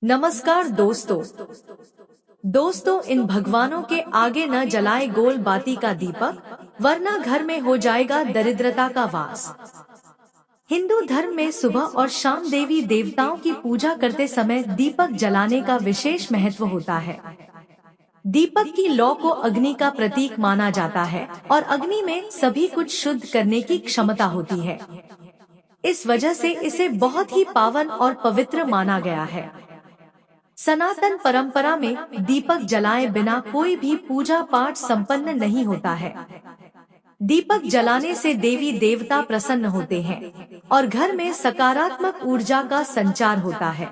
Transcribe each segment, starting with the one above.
नमस्कार दोस्तों इन भगवानों के आगे न जलाए गोल बाती का दीपक, वरना घर में हो जाएगा दरिद्रता का वास। हिंदू धर्म में सुबह और शाम देवी देवताओं की पूजा करते समय दीपक जलाने का विशेष महत्व होता है। दीपक की लौ को अग्नि का प्रतीक माना जाता है और अग्नि में सभी कुछ शुद्ध करने की क्षमता होती है। इस वजह से इसे बहुत ही पावन और पवित्र माना गया है। सनातन परंपरा में दीपक जलाए बिना कोई भी पूजा पाठ संपन्न नहीं होता है। दीपक जलाने से देवी देवता प्रसन्न होते हैं और घर में सकारात्मक ऊर्जा का संचार होता है।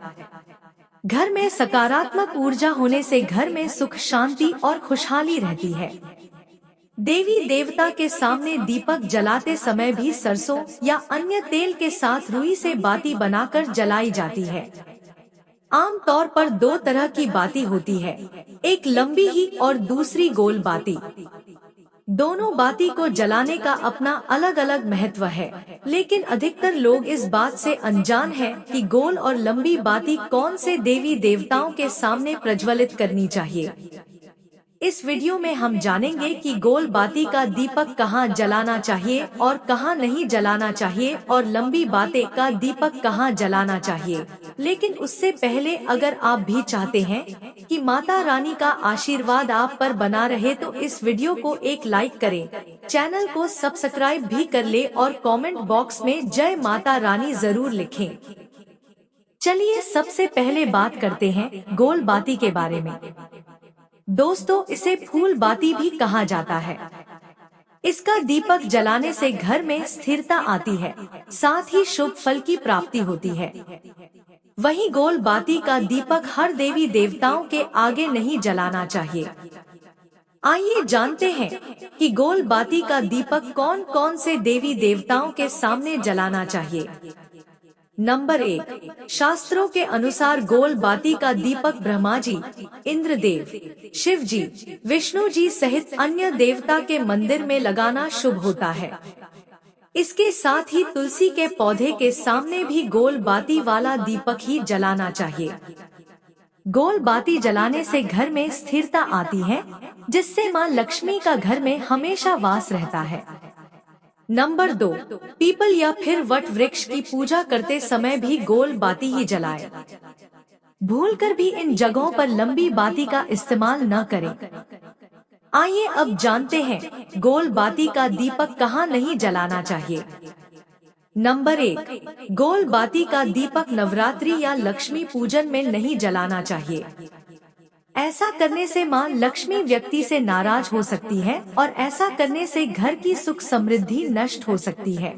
घर में सकारात्मक ऊर्जा होने से घर में सुख शांति और खुशहाली रहती है। देवी देवता के सामने दीपक जलाते समय भी सरसों या अन्य तेल के साथ रुई से बाती बनाकर जलाई जाती है। आम तौर पर दो तरह की बाती होती है, एक लंबी ही और दूसरी गोल बाती। दोनों बाती को जलाने का अपना अलग अलग महत्व है, लेकिन अधिकतर लोग इस बात से अनजान हैं कि गोल और लंबी बाती कौन से देवी देवताओं के सामने प्रज्वलित करनी चाहिए। इस वीडियो में हम जानेंगे कि गोल बाती का दीपक कहाँ जलाना चाहिए और कहाँ नहीं जलाना चाहिए, और लंबी बाती का दीपक कहाँ जलाना चाहिए। लेकिन उससे पहले अगर आप भी चाहते हैं कि माता रानी का आशीर्वाद आप पर बना रहे, तो इस वीडियो को एक लाइक करें, चैनल को सब्सक्राइब भी कर ले और कमेंट बॉक्स में जय माता रानी जरूर लिखें। चलिए सबसे पहले बात करते हैं गोल बाती के बारे में। दोस्तों, इसे फूल बाती भी कहा जाता है। इसका दीपक जलाने से घर में स्थिरता आती है, साथ ही शुभ फल की प्राप्ति होती है। वहीं गोल बाती का दीपक हर देवी देवताओं के आगे नहीं जलाना चाहिए। आइए जानते हैं कि गोल बाती का दीपक कौन कौन से देवी देवताओं के सामने जलाना चाहिए। नंबर 1, शास्त्रों के अनुसार गोल बाती का दीपक ब्रह्मा जी, इंद्रदेव, शिव जी, विष्णु जी सहित अन्य देवता के मंदिर में लगाना शुभ होता है। इसके साथ ही तुलसी के पौधे के सामने भी गोल बाती वाला दीपक ही जलाना चाहिए। गोल बाती जलाने से घर में स्थिरता आती है, जिससे मां लक्ष्मी का घर में हमेशा वास रहता है। नंबर 2, पीपल या फिर वट वृक्ष की पूजा करते समय भी गोल बाती ही जलाएं। भूलकर भी इन जगहों पर लंबी बाती का इस्तेमाल न करें। आइए अब जानते हैं गोल बाती का दीपक कहाँ नहीं जलाना चाहिए। नंबर 1, गोल बाती का दीपक नवरात्रि या लक्ष्मी पूजन में नहीं जलाना चाहिए। ऐसा करने से मां लक्ष्मी व्यक्ति से नाराज हो सकती है और ऐसा करने से घर की सुख समृद्धि नष्ट हो सकती है।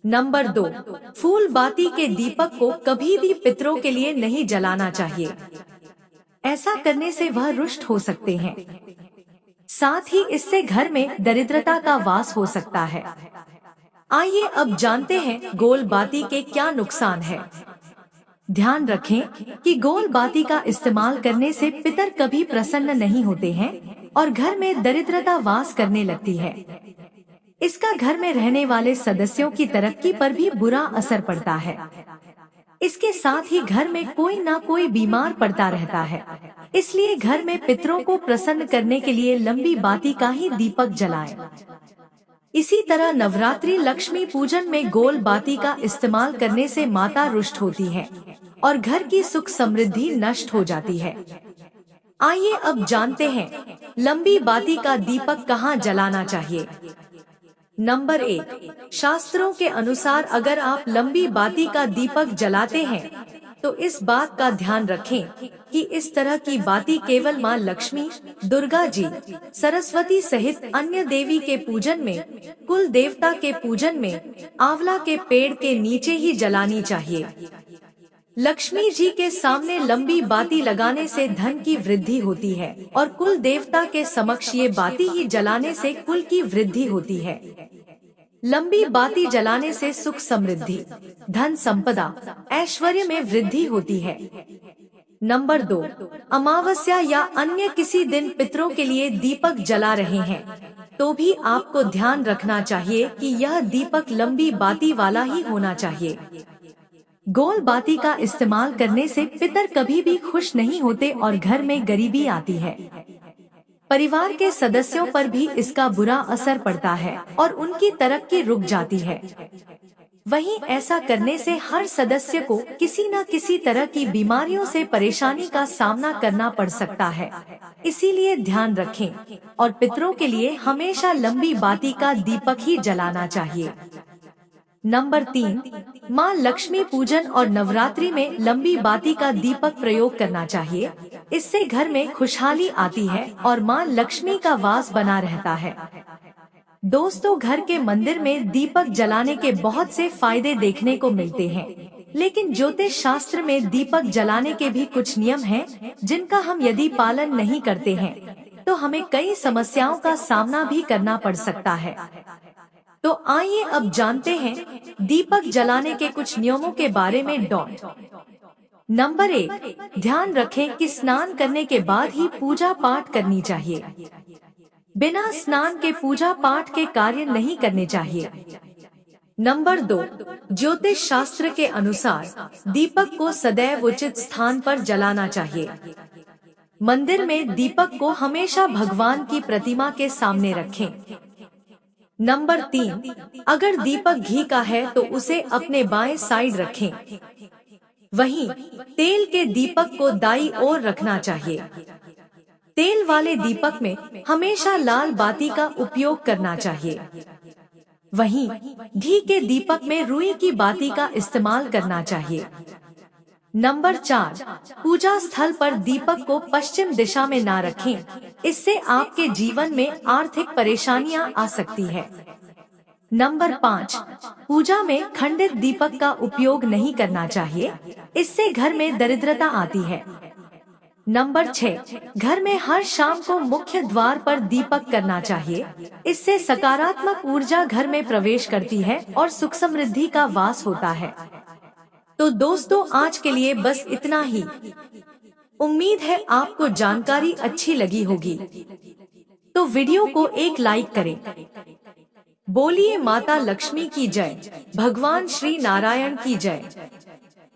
नंबर 2, फूल बाती के दीपक को कभी भी पितरों के लिए नहीं जलाना चाहिए। ऐसा करने से वह रुष्ट हो सकते हैं, साथ ही इससे घर में दरिद्रता का वास हो सकता है। आइए अब जानते हैं गोल बाती के क्या नुकसान है। ध्यान रखें कि गोल बाती का इस्तेमाल करने से पितर कभी प्रसन्न नहीं होते हैं और घर में दरिद्रता वास करने लगती है। इसका घर में रहने वाले सदस्यों की तरक्की पर भी बुरा असर पड़ता है। इसके साथ ही घर में कोई ना कोई बीमार पड़ता रहता है। इसलिए घर में पितरों को प्रसन्न करने के लिए लंबी बाती का ही दीपक जलाएं। इसी तरह नवरात्रि लक्ष्मी पूजन में गोल बाती का इस्तेमाल करने से माता रुष्ट होती है और घर की सुख समृद्धि नष्ट हो जाती है। आइए अब जानते हैं लंबी बाती का दीपक कहाँ जलाना चाहिए। नंबर 1, शास्त्रों के अनुसार अगर आप लंबी बाती का दीपक जलाते हैं तो इस बात का ध्यान रखें कि इस तरह की बाती केवल मां लक्ष्मी, दुर्गा जी, सरस्वती सहित अन्य देवी के पूजन में, कुल देवता के पूजन में, आंवला के पेड़ के नीचे ही जलानी चाहिए। लक्ष्मी जी के सामने लंबी बाती लगाने से धन की वृद्धि होती है और कुल देवता के समक्ष ये बाती ही जलाने से कुल की वृद्धि होती है। लंबी बाती जलाने से सुख समृद्धि, धन संपदा, ऐश्वर्य में वृद्धि होती है। नंबर 2, अमावस्या या अन्य किसी दिन पितरों के लिए दीपक जला रहे हैं तो भी आपको ध्यान रखना चाहिए कि यह दीपक लंबी बाती वाला ही होना चाहिए। गोल बाती का इस्तेमाल करने से पितर कभी भी खुश नहीं होते और घर में गरीबी आती है। परिवार के सदस्यों पर भी इसका बुरा असर पड़ता है और उनकी तरक्की रुक जाती है। वहीं ऐसा करने से हर सदस्य को किसी न किसी तरह की बीमारियों से परेशानी का सामना करना पड़ सकता है। इसीलिए ध्यान रखें और पितरों के लिए हमेशा लंबी बाती का दीपक ही जलाना चाहिए। नंबर 3, माँ लक्ष्मी पूजन और नवरात्रि में लंबी बाती का दीपक प्रयोग करना चाहिए। इससे घर में खुशहाली आती है और माँ लक्ष्मी का वास बना रहता है। दोस्तों, घर के मंदिर में दीपक जलाने के बहुत से फायदे देखने को मिलते हैं, लेकिन ज्योतिष शास्त्र में दीपक जलाने के भी कुछ नियम हैं, जिनका हम यदि पालन नहीं करते हैं तो हमें कई समस्याओं का सामना भी करना पड़ सकता है। तो आइए अब जानते हैं दीपक जलाने के कुछ नियमों के बारे में। नंबर 1, ध्यान रखें कि स्नान करने के बाद ही पूजा पाठ करनी चाहिए। बिना स्नान के पूजा पाठ के कार्य नहीं करने चाहिए। नंबर 2, ज्योतिष शास्त्र के अनुसार दीपक को सदैव उचित स्थान पर जलाना चाहिए। मंदिर में दीपक को हमेशा भगवान की प्रतिमा के सामने रखें। नंबर 3, अगर दीपक घी का है तो उसे अपने बाएं साइड रखें। वहीं तेल के दीपक को दाईं ओर रखना चाहिए। तेल वाले दीपक में हमेशा लाल बाती का उपयोग करना चाहिए। वहीं घी के दीपक में रुई की बाती का इस्तेमाल करना चाहिए। नंबर 4, पूजा स्थल पर दीपक को पश्चिम दिशा में ना रखें, इससे आपके जीवन में आर्थिक परेशानियां आ सकती है। नंबर 5, पूजा में खंडित दीपक का उपयोग नहीं करना चाहिए, इससे घर में दरिद्रता आती है। नंबर 6, घर में हर शाम को मुख्य द्वार पर दीपक करना चाहिए, इससे सकारात्मक ऊर्जा घर में प्रवेश करती है और सुख समृद्धि का वास होता है। तो दोस्तों, आज के लिए बस इतना ही। उम्मीद है आपको जानकारी अच्छी लगी होगी। तो वीडियो को एक लाइक करें। बोलिए माता लक्ष्मी की जय, भगवान श्री नारायण की जय।